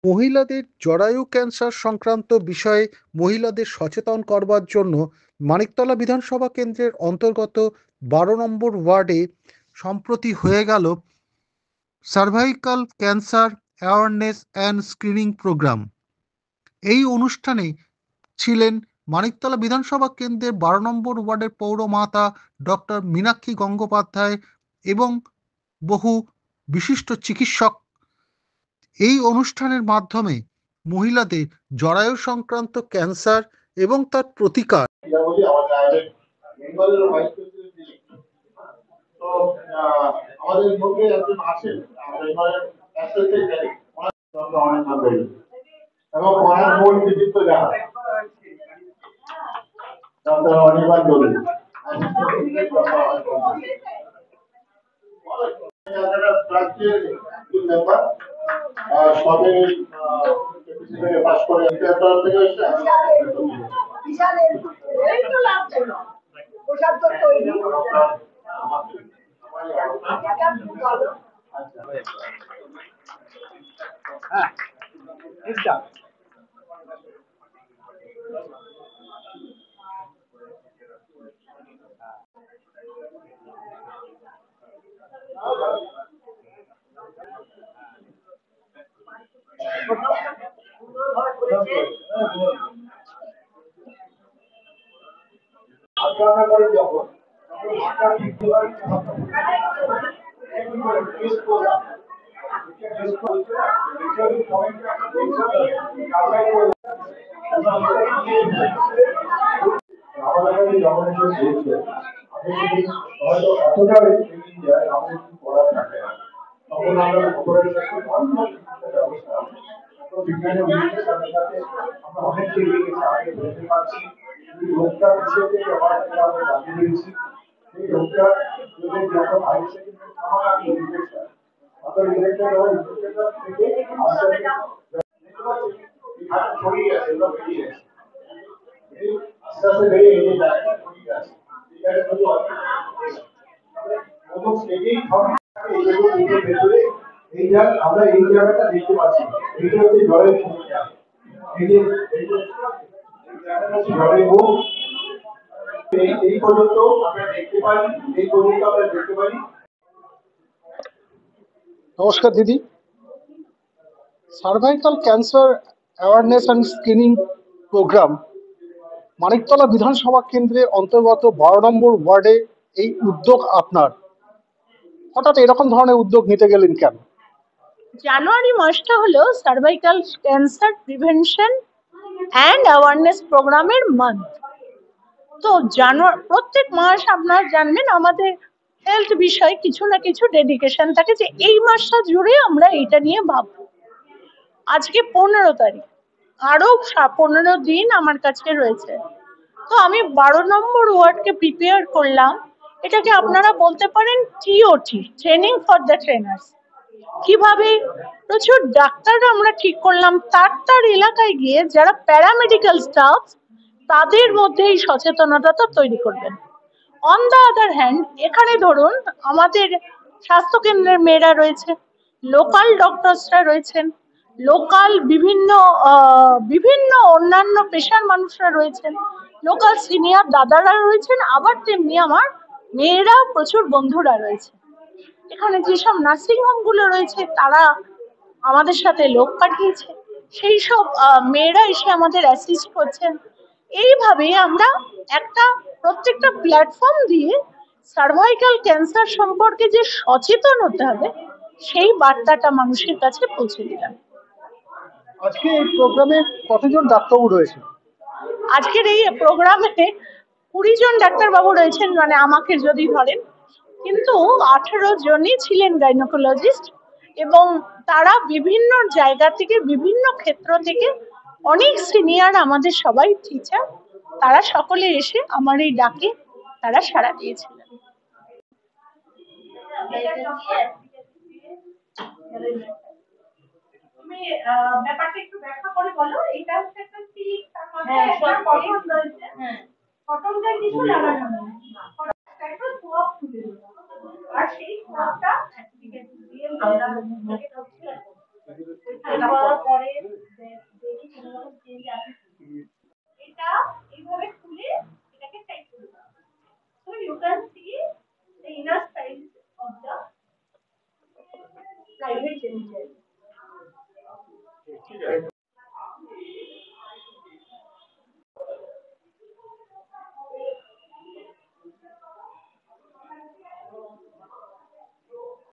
মহিলাদের জরায়ু ক্যান্সার সংক্রান্ত বিষয়ে মহিলাদের সচেতন করবার জন্য মানিকতলা বিধানসভা কেন্দ্রের অন্তর্গত 12 নম্বর ওয়ার্ডে সম্প্রতি হয়ে গেল cervical cancer awareness and screening program. এই অনুষ্ঠানে ছিলেন মানিকতলা বিধানসভা কেন্দ্রের 12 নম্বর ওয়ার্ডের পৌরমাতা ডক্টর মীনাক্ষী গঙ্গোপাধ্যায় এবং বহু বিশিষ্ট চিকিৎসক। এই অনুষ্ঠানের মাধ্যমে মহিলাদের জরায়ু সংক্রান্ত ক্যান্সার এবং তার প্রতিকার আমাদের মধ্যে একজন আছেন এবং ওনার মূল কৃতিত্ব যারা ডক্টর অনির্বাণ দোলে সবে পাস করে আমরা এই জায়গাটা দেখতে পাচ্ছি, এটা হচ্ছে জলের ভূমিকা। এই পর্যন্ত আমরা দেখতে পাই, এই পর্যন্ত আমরা দেখতে পাই। নমস্কার দিদি। Cervical cancer awareness and screening program Maniktala বিধানসভা কেন্দ্রের অন্তর্গত 12 নম্বর ওয়ার্ডে এই উদ্যোগ আপনার, হঠাৎ এরকম ধরনের উদ্যোগ নিতে গেলেন কেন? জানুয়ারি মাসটা হলো cervical cancer prevention and awareness প্রোগ্রামের মান্থ। তো প্রত্যেক মাস আপনারা জানবেন আমাদের হেলথ বিষয়ে কিছু না কিছু ডেডিকেশন থাকে, যে এই মাসটা জুড়ে আমরা এটা নিয়ে ভাববো। আজকে 15 তারিখ, আরো 15 দিন আমার কাছে রয়েছে। তো আমি 12 নম্বর ওয়ার্ডকে প্রিপেয়ার করলাম, এটাকে আপনারা বলতে পারেন টিওটি, ট্রেনিং ফর দ্য ট্রেনার্স। কিভাবে প্রচুর ডাক্তাররা আমরা ঠিক করলাম তার এলাকায় গিয়ে যারা প্যারামেডিক্যাল স্টাফ, তাদের মধ্যে এই সচেতনতাটা তৈরি করবেন। অন দ্য আদার হ্যান্ড, এখানে ধরুন আমাদের স্বাস্থ্য কেন্দ্রের মেয়েরা রয়েছে, লোকাল ডক্টরসরা রয়েছেন, লোকাল বিভিন্ন অন্যান্য পেশার মানুষরা রয়েছেন, লোকাল সিনিয়র দাদারা রয়েছেন, আবার তেমনি আমার মেয়েরা প্রচুর বন্ধুরা রয়েছে। এখানে যেসব নার্সিং হোম গুলো রয়েছে তারা আমাদের সাথে লোক পাঠিয়েছে, সেই সব মেয়েরা এসে আমাদের অ্যাসিস্ট করছেন। এইভাবে আমরা প্রত্যেকটা প্ল্যাটফর্ম দিয়ে সার্ভাইকাল ক্যান্সার সম্পর্কে যে সচেতন হতে হবে সেই বার্তাটা মানুষের কাছে পৌঁছে দিলাম। আজকে এই প্রোগ্রামে কতজন ডাক্তারবাবু রয়েছে? আজকের এই প্রোগ্রামে 20 জন ডাক্তারবাবু রয়েছেন, মানে আমাকে যদি ধরেন, কিন্তু 18 জনই ছিলেন গাইনোকোলজিস্ট, এবং তারা বিভিন্ন জায়গা থেকে, বিভিন্ন ক্ষেত্র থেকে, অনেক সিনিয়র, আমাদের সবাই টিচার, তারা সকলে এসে আমার এই ডাকে তারা সাড়া দিয়েছিলেন। তুমি ব্যাপারটা একটু ব্যাখ্যা করে বলো। এটা হচ্ছে একটা স্টিক, তার মধ্যে একটা কটন রয়েছে। হ্যাঁ, কটনটা কিছু লাগানো নেই, একটা সোয়াব তুলে দেবো, আর সেই সোয়াবটা দিয়ে আমরা দেওয়ার পরে দেখি কোনো রকম চেঞ্জ আসে কি। এটা এইভাবে খুলে এটাকে টাইট করে দাও। So you can see the inner side of the private genital.